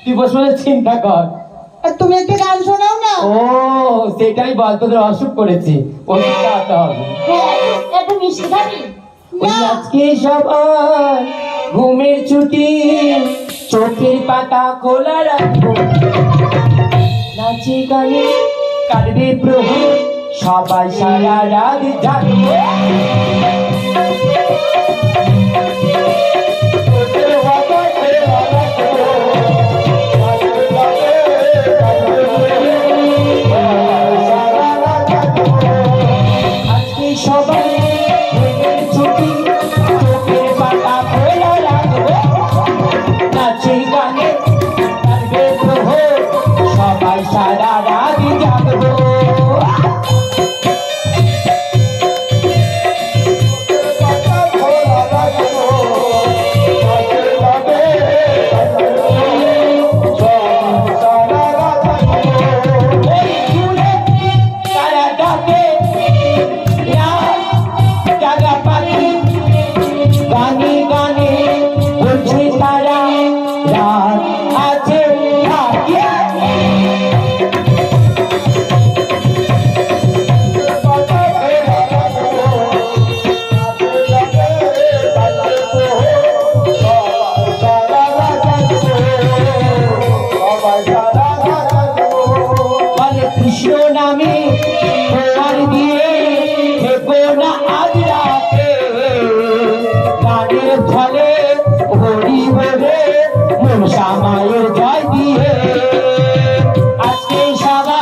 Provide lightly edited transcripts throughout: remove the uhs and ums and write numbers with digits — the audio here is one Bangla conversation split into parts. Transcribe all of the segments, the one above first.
তুই বসে বসে চিন্তা কর। আর তুমি একটা গান শোনাও না। ও সেটাই বল, তোদের অসুখ করেছে, ওষুধটা আনতে হবে। হ্যাঁ, একটু মিষ্টি খাবি? ওই না। আজকে সবার ঘুমের ছুটি, চোখের পাতা খোলা রাখবো, নাচে গানে কাটবে প্রভু, সবাই সারা রাত জাগবো। আজকে সবাই ঘুমের ছুটি, চোখের পাতা খোলা রাখবো, নাচে গানে কাটবে প্রভু, সবাই সারা রাত জাগবো। কৃষ্ণ নামে ফোয়ার দিয়ে থেকো না আজ রাতে, গানের ফলে হরি বলে মনসা মায়ের জয় দিয়ে। আজকে সবাই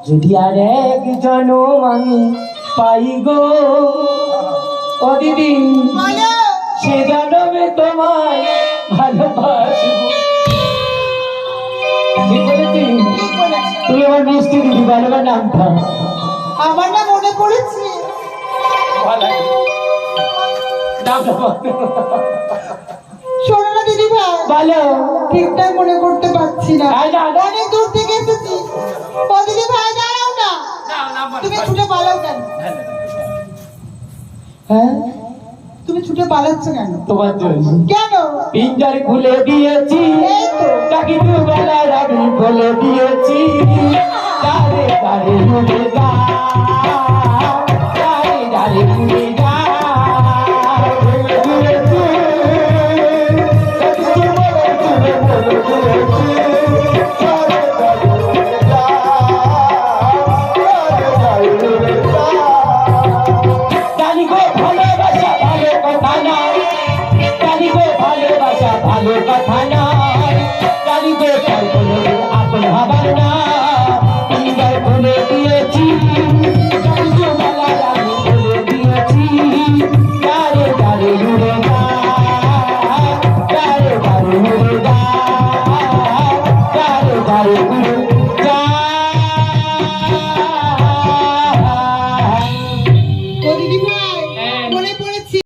যদি আর এক জনম আমি পাই গো ও দিদি, বলো। সে জনমে তোমায় ভালোবাসবো। ঠিক বলেছি? ঠিক বলেছি। তুমি আমার মিষ্টি দিদি, ভালোবার নামটা আমার না মনে পড়েছে। নামটা বল। শোনো না দিদি ভাই, বলো। ঠিকঠাক মনে করতে পারছি না। এই না, না। অনেক দূর থেকে এসেছি। ও দিদি ভাই দাঁড়াও না, তুমি ছুটে পালাও কেন? হ্যাঁ, তুমি ছুটে পালাচ্ছ কেন? তোমার জন্য কেন? পিঞ্জার খুলে দিয়েছি, এই তো। তাকে দুবেলার আমি বলে দিয়েছি, তারে তারে উড়ে যা।